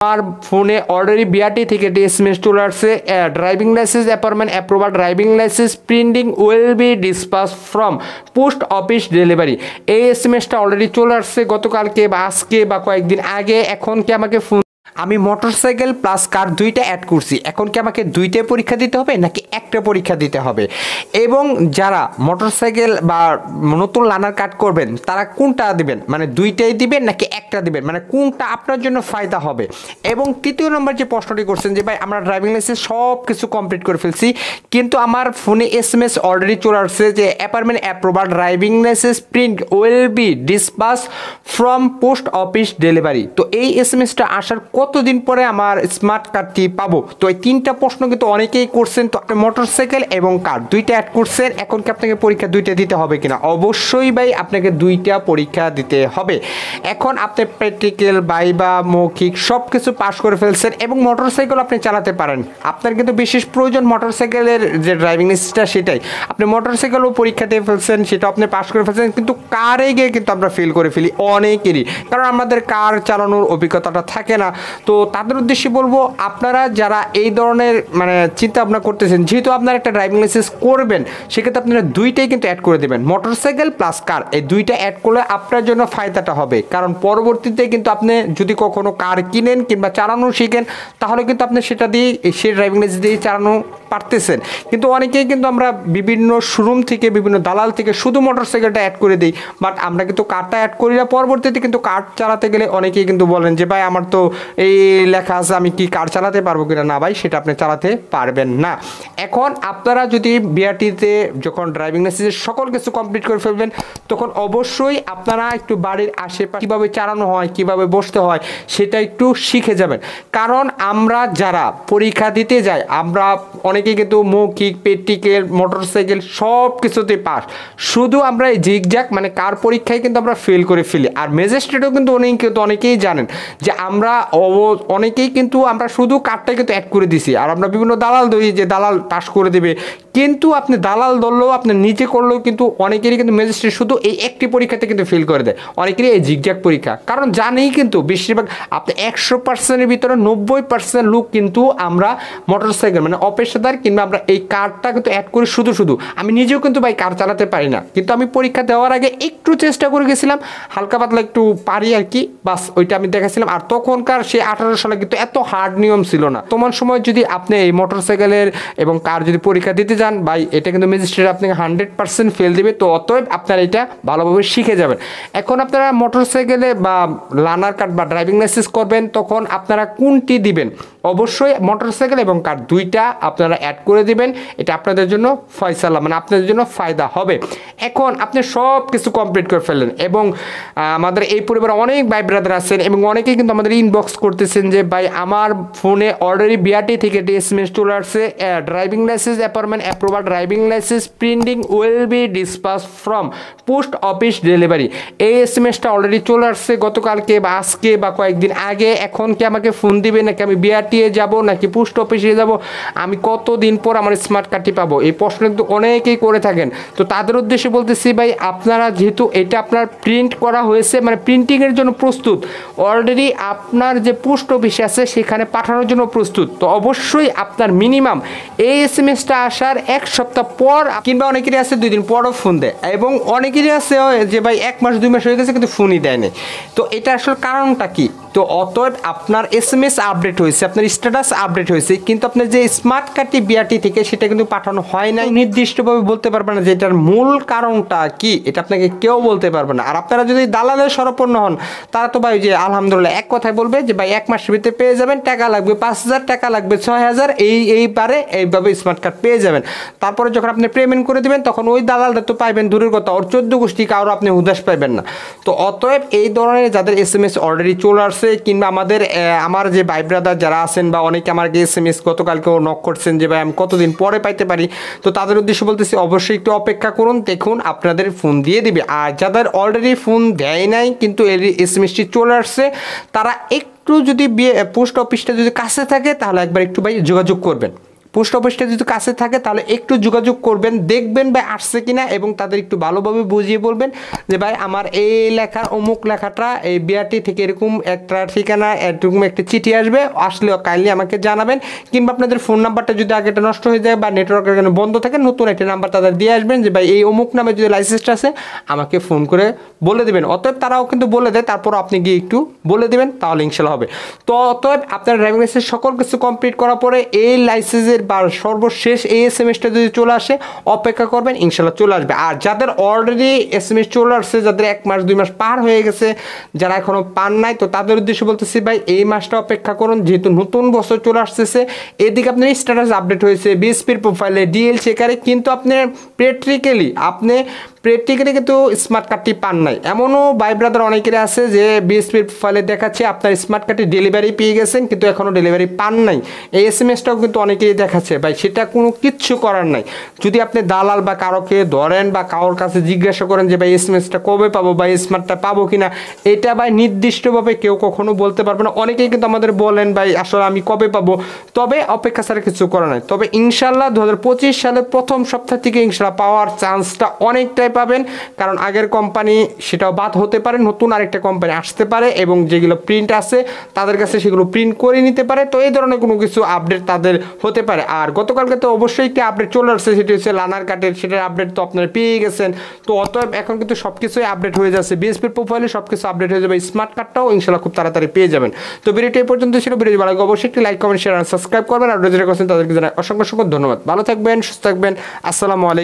আমার ফোনে already BRT থেকে একটি এসএমএস চলে আসছে, driving licence appointment approval, driving licence printing will be ডিসপাস from post office delivery. এই এসএমএসটা অলরেডি চলে আসছে গতকালকে বা আজকে বা কয়েকদিন আগে। এখন কি আমাকে ফোন, আমি মোটরসাইকেল প্লাস কার দুইটা অ্যাড করছি, এখন কি আমাকে দুইটাই পরীক্ষা দিতে হবে নাকি একটা পরীক্ষা দিতে হবে? এবং যারা মোটরসাইকেল বা নতুন লার্নার কার্ড করবেন তারা কোনটা দিবেন, মানে দুইটাই দিবেন নাকি একটা দিবেন, মানে কোনটা আপনার জন্য ফায়দা হবে? এবং তৃতীয় নম্বর যে প্রশ্নটি করছেন যে ভাই আমরা ড্রাইভিং লাইসেন্স সব কিছু কমপ্লিট করে ফেলছি কিন্তু আমার ফোনে এসএমএস অলরেডি চলে আসছে যে appointment approval, driving licence print will be ডিসপাস from post office delivery. তো এই এসএমএসটা আসার কতদিন পরে আমার স্মার্ট কার্ডটি পাবো? তো এই তিনটা প্রশ্ন কিন্তু অনেকেই করছেন। তো আপনি মোটরসাইকেল এবং কার দুইটা অ্যাড করছেন, এখন কি আপনাকে পরীক্ষা দুইটা দিতে হবে কিনা? অবশ্যই ভাই আপনাকে দুইটা পরীক্ষা দিতে হবে। এখন আপনি প্র্যাকটিক্যাল, ভাইবা, মৌখিক সব কিছু পাস করে ফেলছেন এবং মোটরসাইকেল আপনি চালাতে পারেন। আপনার কিন্তু বিশেষ প্রয়োজন মোটরসাইকেলের যে ড্রাইভিং লাইসেন্সটা সেটাই, আপনি মোটরসাইকেলও পরীক্ষা দিয়ে ফেলছেন, সেটা আপনি পাস করে ফেলছেন, কিন্তু কারে গিয়ে কিন্তু আমরা ফেল করে ফেলি অনেকেরই, কারণ আমাদের কার চালানোর অভিজ্ঞতাটা থাকে না। তো তাদের উদ্দেশ্যে বলবো আপনারা যারা এই ধরনের মানে চিন্তা ভাবনা করতেছেন, যেহেতু আপনারা একটা ড্রাইভিং লাইসেন্স করবেন সেক্ষেত্রে আপনারা দুইটাই কিন্তু অ্যাড করে দেবেন, মোটরসাইকেল প্লাস কার, এই দুইটা অ্যাড করলে আপনার জন্য ফায়দাটা হবে। কারণ পরবর্তীতে কিন্তু আপনি যদি কখনো কার কিনেন কিংবা চালানো শিখেন তাহলে কিন্তু আপনি সেটা দিয়ে সেই ড্রাইভিং লাইসেন্স দিয়ে চালানো পারতেছেন। কিন্তু অনেকেই কিন্তু আমরা বিভিন্ন শোরুম থেকে বিভিন্ন দালাল থেকে শুধু মোটরসাইকেলটা অ্যাড করে দিই, বাট আমরা কিন্তু কারটা অ্যাড করি না। পরবর্তীতে কিন্তু কার চালাতে গেলে অনেকেই কিন্তু বলেন যে ভাই আমার তো এই লেখা আছে, আমি কি কার চালাতে পারবো কিনা? না ভাই, সেটা আপনি চালাতে পারবেন না। এখন আপনারা যদি বিআরটিতে যখন ড্রাইভিং লাইসেন্সের সকল কিছু কমপ্লিট করে ফেলবেন তখন অবশ্যই আপনারা একটু বাড়ির আশেপাশে কীভাবে চালানো হয়, কিভাবে বসতে হয় সেটা একটু শিখে যাবেন। কারণ আমরা যারা পরীক্ষা দিতে যাই আমরা অনেকেই কিন্তু মৌখিক, প্র্যাকটিক্যাল, মোটরসাইকেল সব কিছুতে পাস, শুধু আমরা এই জিগজ্যাগ মানে কার পরীক্ষায় কিন্তু আমরা ফেল করে ফেলি। আর ম্যাজিস্ট্রেটও কিন্তু অনেকেই জানেন যে আমরা অনেকেই কিন্তু আমরা শুধু কার্ডটাই কিন্তু অ্যাড করে দিছি, আর আমরা বিভিন্ন দালাল ধরি যে দালাল পাস করে দেবে, কিন্তু আপনি দালাল ধরলেও আপনি নিজে করলেও কিন্তু অনেকেরই কিন্তু ম্যাজিস্ট্রেট শুধু এই একটি পরীক্ষাতে কিন্তু ফেল করে দেয়, অনেকেরই এই জিগজ্যাগ পরীক্ষা। কারণ জানেই কিন্তু বেশিরভাগ আপনি 100%-এর ভিতরে 90% লোক কিন্তু আমরা মোটরসাইকেল মানে অপেশাদার কিংবা আমরা এই কারটা কিন্তু অ্যাড করি শুধু। আমি নিজেও কিন্তু ভাই কার চালাতে পারি না, কিন্তু আমি পরীক্ষা দেওয়ার আগে একটু চেষ্টা করে গেছিলাম, হালকা পাতলা একটু পারি আর কি, বাস ওইটা আমি দেখাছিলাম। আর তখনকার সে 18 সালে কিন্তু এত হার্ড নিয়ম ছিল না। তোমার সময় যদি আপনি এই মোটরসাইকেলের এবং কার যদি পরীক্ষা দিতে যান ভাই, এটা কিন্তু ম্যাজিস্ট্রেট আপনাকে 100% ফেল দেবে। তো অতএব আপনারা এটা ভালোভাবে শিখে যাবেন। এখন আপনারা মোটরসাইকেলে বা লার্নার কার্ড বা ড্রাইভিং লাইসেন্স করবেন তখন আপনারা কোনটি দিবেন? অবশ্যই মোটরসাইকেল এবং কার দুইটা আপনারা অ্যাড করে দিবেন, এটা আপনাদের জন্য ফয়সালা মানে আপনাদের জন্য ফায়দা হবে। এখন আপনি সব কিছু কমপ্লিট করে ফেললেন এবং আমাদের এই পরিবারে অনেক ভাই ব্রাদার আছেন এবং অনেকেই কিন্তু আমাদের ইনবক্স করতেছেন যে ভাই আমার ফোনে অলরেডি বিআরটি থেকে একটি এসএমএস চলে আসছে, driving licence appointment approval, driving licence printing will be ডিসপাস from post office delivery. এই এসএমএসটা অলরেডি চলে আসছে গতকালকে বা আজকে বা কয়েকদিন আগে। এখন কি আমাকে ফোন দিবে নাকি আমি বিআরটি যাব নাকি পোস্ট অফিসে যাব, আমি কতদিন পর আমার স্মার্ট কার্ডটি পাবো? এই প্রশ্ন কিন্তু অনেকেই করে থাকেন। তো তাদের উদ্দেশ্যে বলতেছি ভাই আপনারা যেহেতু এটা আপনার প্রিন্ট করা হয়েছে মানে প্রিন্টিংয়ের জন্য প্রস্তুত, অলরেডি আপনার যে পোস্ট অফিসে আছে সেখানে পাঠানোর জন্য প্রস্তুত, তো অবশ্যই আপনার মিনিমাম এই এসএমএসটা আসার 1 সপ্তাহ পর কিংবা অনেকেরই আছে 2 দিন পরও ফোন দেয় এবং অনেকেরই আছে যে ভাই 1 মাস 2 মাস হয়ে গেছে কিন্তু ফোনই দেয়নি। তো এটা আসলে কারণটা কি? তো অতএব আপনার এসএমএস আপডেট হয়েছে, আপনার স্ট্যাটাস আপডেট হয়েছে, কিন্তু আপনার যে স্মার্ট কার্ডটি বিআরটি থেকে সেটা কিন্তু পাঠানো হয় নাই। নির্দিষ্টভাবে বলতে পারবে না যে এটার মূল কারণটা কি, এটা আপনাকে কেউ বলতে পারবে না। আর আপনারা যদি দালালের শরণাপন্ন হন তারা তো ভাই যে আলহামদুলিল্লাহ এক কথায় বলবে যে ভাই 1 মাসের ভিতরে পেয়ে যাবেন, টাকা লাগবে 5,000, টাকা লাগবে 6,000, এইবারে এইভাবে স্মার্ট কার্ড পেয়ে যাবেন। তারপরে যখন আপনি পেমেন্ট করে দেবেন তখন ওই দালালটা তো পাইবেন দূরের কথা, ওর 14 গোষ্ঠী কারো আপনি উদাস পাইবেন না। তো অতএব এই ধরনের যাদের এসএমএস অলরেডি চলে আসছে কিংবা আমার যে ভাই ব্রাদার যারা আছেন বা অনেকে আমাকে এসএমএস গতকালকেও নক করছেন যে ভাই আমি কতদিন পরে পাইতে পারি, তো তাদের উদ্দেশ্যে বলতেছি অবশ্যই একটু অপেক্ষা করুন, দেখুন আপনাদের ফোন দিয়ে দিবে। আর যাদের অলরেডি ফোন দেয় নাই কিন্তু এর এসএমএসটি চলে আসছে তারা একটু যদি পোস্ট অফিসটা যদি কাছে থাকে তাহলে একবার একটু ভাই যোগাযোগ করবেন। পোস্ট অফিসটা যদি কাছে থাকে তাহলে একটু যোগাযোগ করবেন, দেখবেন ভাই আসছে কিনা এবং তাদের একটু ভালোভাবে বুঝিয়ে বলবেন যে ভাই আমার এই লেখা অমুক লেখাটা এই বিআরটি থেকে এরকম একটা ঠিকানা এরকম একটা চিঠি আসবে, আসলে কাইন্ডলি আমাকে জানাবেন। কিংবা আপনাদের ফোন নাম্বারটা যদি আগেটা নষ্ট হয়ে যায় বা নেটওয়ার্কের কারণে বন্ধ থাকে, নতুন একটা নাম্বার তাদের দিয়ে আসবেন যে ভাই এই অমুক নামে যদি লাইসেন্সটা আছে আমাকে ফোন করে বলে দেবেন। অতএব তারাও কিন্তু বলে দেয়, তারপর আপনি গিয়ে একটু বলে দেবেন, তাহলে ইনশাল্লাহ হবে। তো অতএব আপনার ড্রাইভিং লাইসেন্স সকল কিছু কমপ্লিট করার পরে এই লাইসেন্সের বা সর্বশেষ এই এসএমএসটা যদি চলে আসে অপেক্ষা করবেন, ইনশাল্লাহ চলে আসবে। আর যাদের অলরেডি এসএমএস চলে আসছে, যাদের 1 মাস 2 মাস পার হয়ে গেছে, যারা এখনো পান নাই, তো তাদের উদ্দেশ্যে বলতেছি ভাই এই মাসটা অপেক্ষা করুন, যেহেতু নতুন বছর চলে আসতেছে। এদিকে আপনার স্ট্যাটাস আপডেট হয়েছে বিএসপির প্রোফাইলে, ডিএল চেকারে, কিন্তু আপনি প্র্যাকটিক্যালি কিন্তু স্মার্ট কার্ডটি পান নাই। এমনও ভাই ব্রাদার অনেকের আছে যে বিএসপির ফাইলে দেখাচ্ছে আপনার স্মার্ট কার্ডটি ডেলিভারি পেয়ে গেছেন কিন্তু এখনও ডেলিভারি পান নাই, এই এসএমএসটাও কিন্তু অনেকেই দেখাচ্ছে। ভাই সেটা কোনো কিচ্ছু করার নাই, যদি আপনি দালাল বা কারোকে ধরেন বা কারোর কাছে জিজ্ঞাসা করেন যে ভাই এসএমএসটা কবে পাবো বা স্মার্টটা পাবো কিনা, এটা ভাই নির্দিষ্টভাবে কেউ কখনো বলতে পারবে না। অনেকেই কিন্তু আমাদের বলেন ভাই আসলে আমি কবে পাবো, তবে অপেক্ষা ছাড়া কিছু করা নাই। তবে ইনশাল্লাহ 2025 সালের প্রথম সপ্তাহ থেকে ইনশাল্লাহ পাওয়ার চান্সটা অনেকটাই পাবেন, কারণ আগের কোম্পানি সেটাও বাদ হতে পারে, নতুন আরেকটা কোম্পানি আসতে পারে এবং যেগুলো প্রিন্ট আছে তাদের কাছে সেগুলো প্রিন্ট করে নিতে পারে। তো এই ধরনের কোনো কিছু আপডেট তাদের হতে পারে। আর গতকালকে তো অবশ্যই একটি আপডেট চলে আসছে, সেটি হচ্ছে লার্নার কার্ডের, সেটার আপডেট তো আপনারা পেয়ে গেছেন। তো অতএব এখন কিন্তু সব কিছুই আপডেট হয়ে যাচ্ছে, বিএসপির প্রোফাইলে সব কিছু আপডেট হয়ে যাবে, স্মার্ট কার্ডটাও ইনশাল্লাহ খুব তাড়াতাড়ি পেয়ে যাবেন। তো ভিডিওটি এই পর্যন্ত ছিল, ভিডিও ভালো লাগলে অবশ্যই একটি লাইক কমেন্ট শেয়ার আর সাবস্ক্রাইব করবেন। আর যারা করছেন তাদেরকে জানাই অসংখ্য ধন্যবাদ। ভালো থাকবেন, সুস্থ থাকবেন, আসসালামু আলাইকুম।